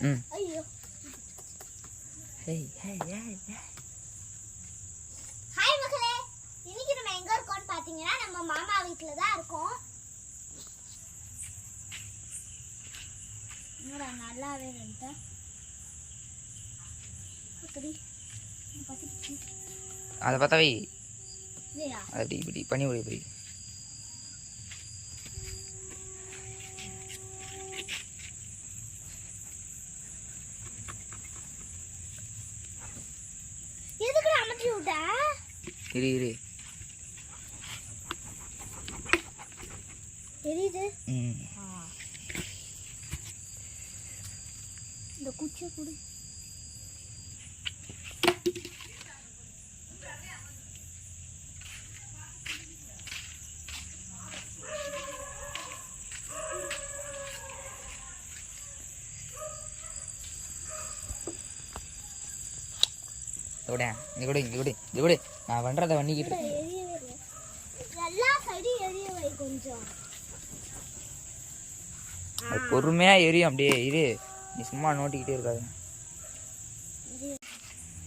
ம். ஐயோ. Hey hey hey. Hi மக்களே. இன்னைக்கு நம்ம எங்க இருக்கோம்னு பாத்தீங்கன்னா நம்ம மாமா வீட்ல தான் இருக்கோம். என்னடா நல்லாவே இல்ல. அப்படி பாத்து. அத பார்த்தா வை. இல்லையா? அப்படி இப்படி பண்ணி விடு இப்படி. எதுக்குடா அமத்தி விட்ட? இரு இரு. தெரியுது. ம். இந்த குச்சி குடு. ஓடா இங்க கூட இங்க கூட இங்க கூட நான் பண்றத பண்ணிக்கிட்டு எல்லா சைடு எரிய வை கொஞ்சம். பொறுமையா எரியும் அப்படியே இரு. நீ சும்மா நோட்டிக்கிட்டே இருக்காது.